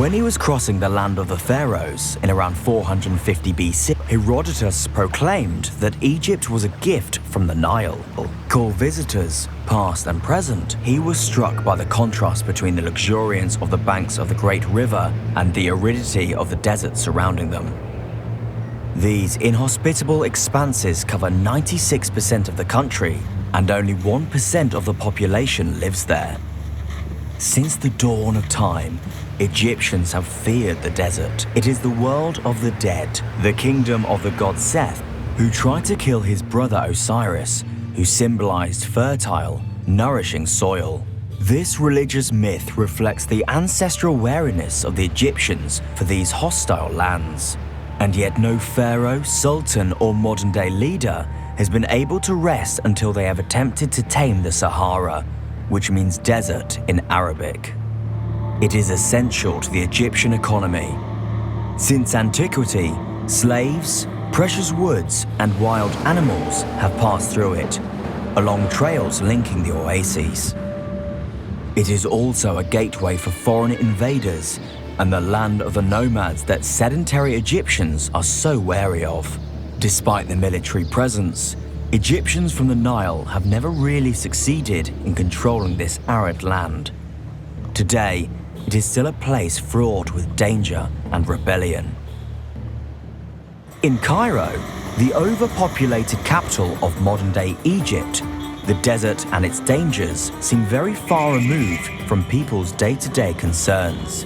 When he was crossing the land of the Pharaohs in around 450 BC, Herodotus proclaimed that Egypt was a gift from the Nile. Called visitors, past and present, he was struck by the contrast between the luxuriance of the banks of the great river and the aridity of the desert surrounding them. These inhospitable expanses cover 96% of the country, and only 1% of the population lives there. Since the dawn of time, Egyptians have feared the desert. It is the world of the dead, the kingdom of the god Seth, who tried to kill his brother Osiris, who symbolized fertile, nourishing soil. This religious myth reflects the ancestral wariness of the Egyptians for these hostile lands. And yet no pharaoh, sultan, or modern-day leader has been able to rest until they have attempted to tame the Sahara, which means desert in Arabic. It is essential to the Egyptian economy. Since antiquity, slaves, precious woods, and wild animals have passed through it, along trails linking the oases. It is also a gateway for foreign invaders and the land of the nomads that sedentary Egyptians are so wary of. Despite the military presence, Egyptians from the Nile have never really succeeded in controlling this arid land. Today, it is still a place fraught with danger and rebellion. In Cairo, the overpopulated capital of modern-day Egypt, the desert and its dangers seem very far removed from people's day-to-day concerns.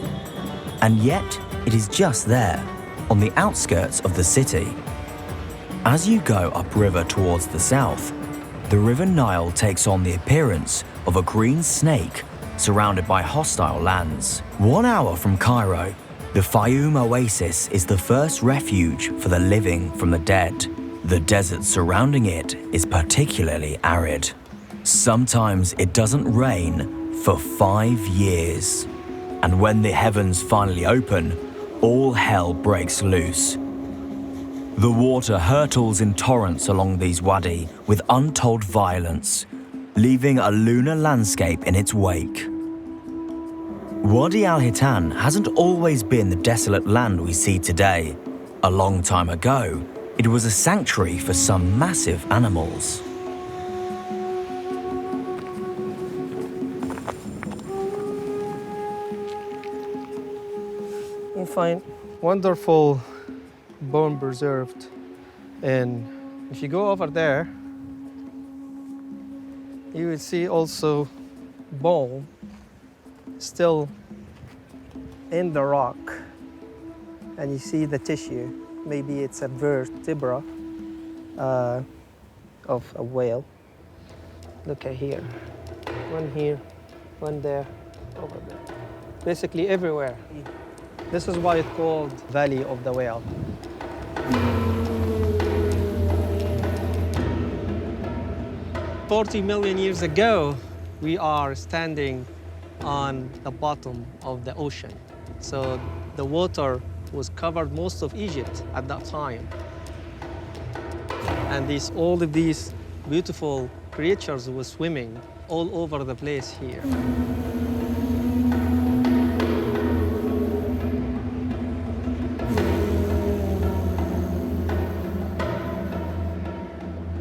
And yet, it is just there, on the outskirts of the city. As you go upriver towards the south, the River Nile takes on the appearance of a green snake surrounded by hostile lands. 1 hour from Cairo, the Fayoum Oasis is the first refuge for the living from the dead. The desert surrounding it is particularly arid. Sometimes it doesn't rain for 5 years. And when the heavens finally open, all hell breaks loose. The water hurtles in torrents along these wadi with untold violence, leaving a lunar landscape in its wake. Wadi al-Hitan hasn't always been the desolate land we see today. A long time ago, it was a sanctuary for some massive animals. You find wonderful bone preserved, and if you go over there, you will see also bone still in the rock, and you see the tissue. Maybe it's a vertebra of a whale. Look at here, one there, over there. Basically everywhere. This is why it's called Valley of the Whale. "40 million years ago, we are standing on the bottom of the ocean. So the water was covered most of Egypt at that time. And all of these beautiful creatures were swimming all over the place here.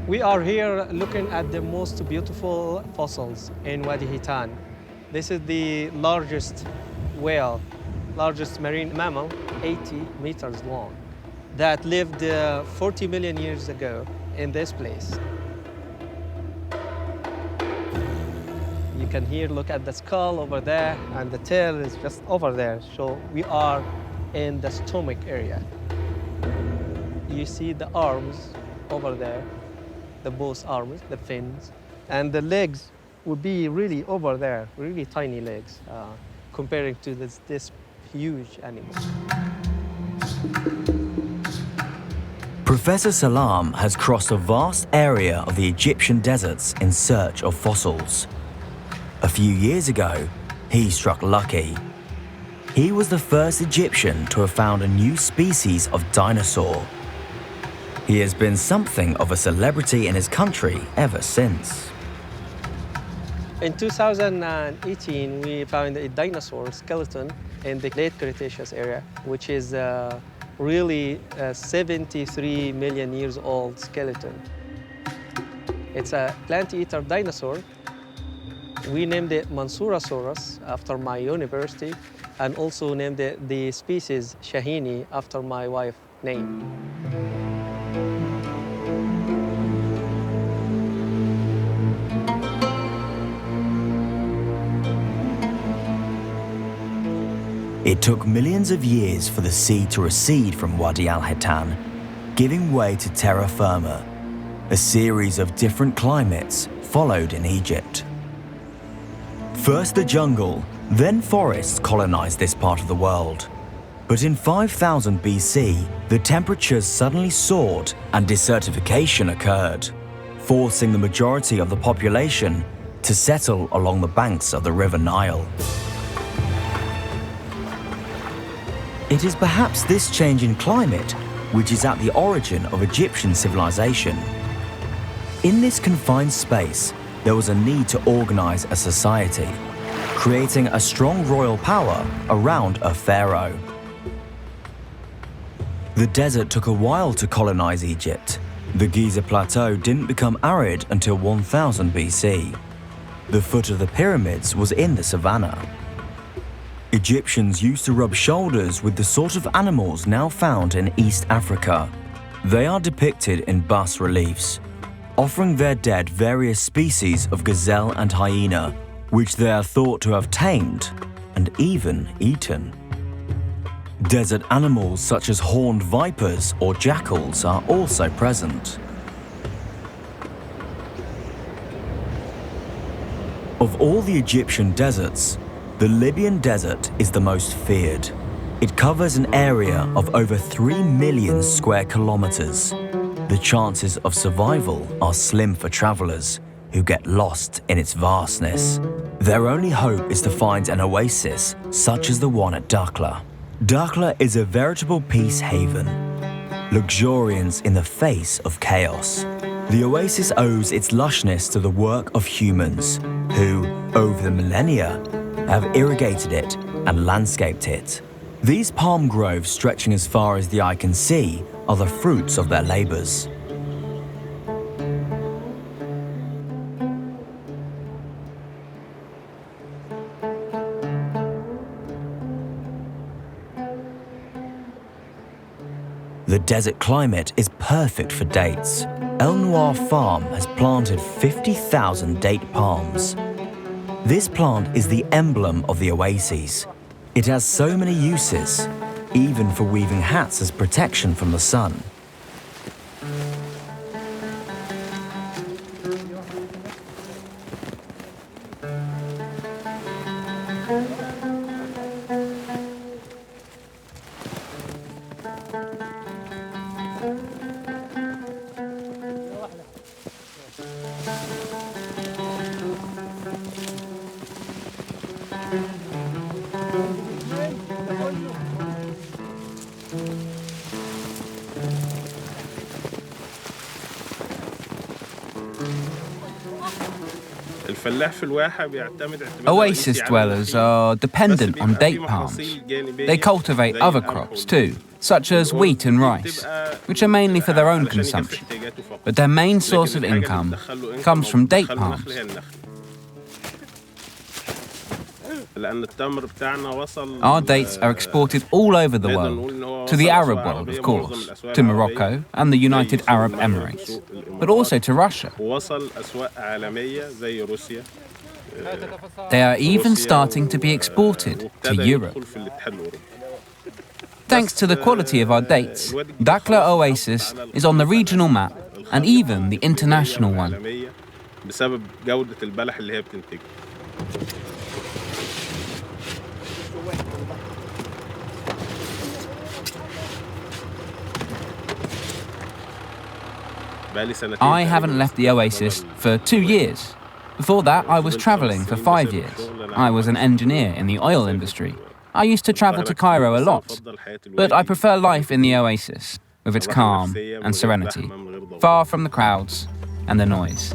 We are here looking at the most beautiful fossils in Wadi Hitan. This is the largest whale, largest marine mammal, 80 meters long, that lived 40 million years ago in this place. You can here look at the skull over there, and the tail is just over there. So we are in the stomach area. You see the arms over there, both arms, the fins, and the legs would be really over there, really tiny legs, comparing to this huge animal. Professor Salam has crossed a vast area of the Egyptian deserts in search of fossils. A few years ago, he struck lucky. He was the first Egyptian to have found a new species of dinosaur. He has been something of a celebrity in his country ever since. In 2018, we found a dinosaur skeleton in the late Cretaceous area, which is really a 73 million years old skeleton. It's a plant-eater dinosaur. We named it Mansurasaurus after my university, and also named the species Shahini after my wife's name. It took millions of years for the sea to recede from Wadi al-Hitan, giving way to terra firma. A series of different climates followed in Egypt. First the jungle, then forests colonized this part of the world. But in 5000 BC, the temperatures suddenly soared and desertification occurred, forcing the majority of the population to settle along the banks of the River Nile. It is perhaps this change in climate which is at the origin of Egyptian civilization. In this confined space, there was a need to organize a society, creating a strong royal power around a pharaoh. The desert took a while to colonize Egypt. The Giza Plateau didn't become arid until 1000 BC. The foot of the pyramids was in the savannah. Egyptians used to rub shoulders with the sort of animals now found in East Africa. They are depicted in bas-reliefs, offering their dead various species of gazelle and hyena, which they are thought to have tamed and even eaten. Desert animals such as horned vipers or jackals are also present. Of all the Egyptian deserts, the Libyan desert is the most feared. It covers an area of over 3 million square kilometers. The chances of survival are slim for travelers who get lost in its vastness. Their only hope is to find an oasis, such as the one at Dakhla. Dakhla is a veritable peace haven, luxuriance in the face of chaos. The oasis owes its lushness to the work of humans, who, over the millennia, have irrigated it and landscaped it. These palm groves stretching as far as the eye can see are the fruits of their labors. The desert climate is perfect for dates. El Noir Farm has planted 50,000 date palms. This plant is the emblem of the oases. It has so many uses, even for weaving hats as protection from the sun. Oasis dwellers are dependent on date palms. They cultivate other crops too, such as wheat and rice, which are mainly for their own consumption. But their main source of income comes from date palms. Our dates are exported all over the world, to the Arab world, of course, to Morocco and the United Arab Emirates, but also to Russia. They are even starting to be exported to Europe. Thanks to the quality of our dates, Dakhla Oasis is on the regional map and even the international one. I haven't left the Oasis for 2 years. Before that, I was traveling for 5 years. I was an engineer in the oil industry. I used to travel to Cairo a lot, but I prefer life in the Oasis, with its calm and serenity, far from the crowds and the noise.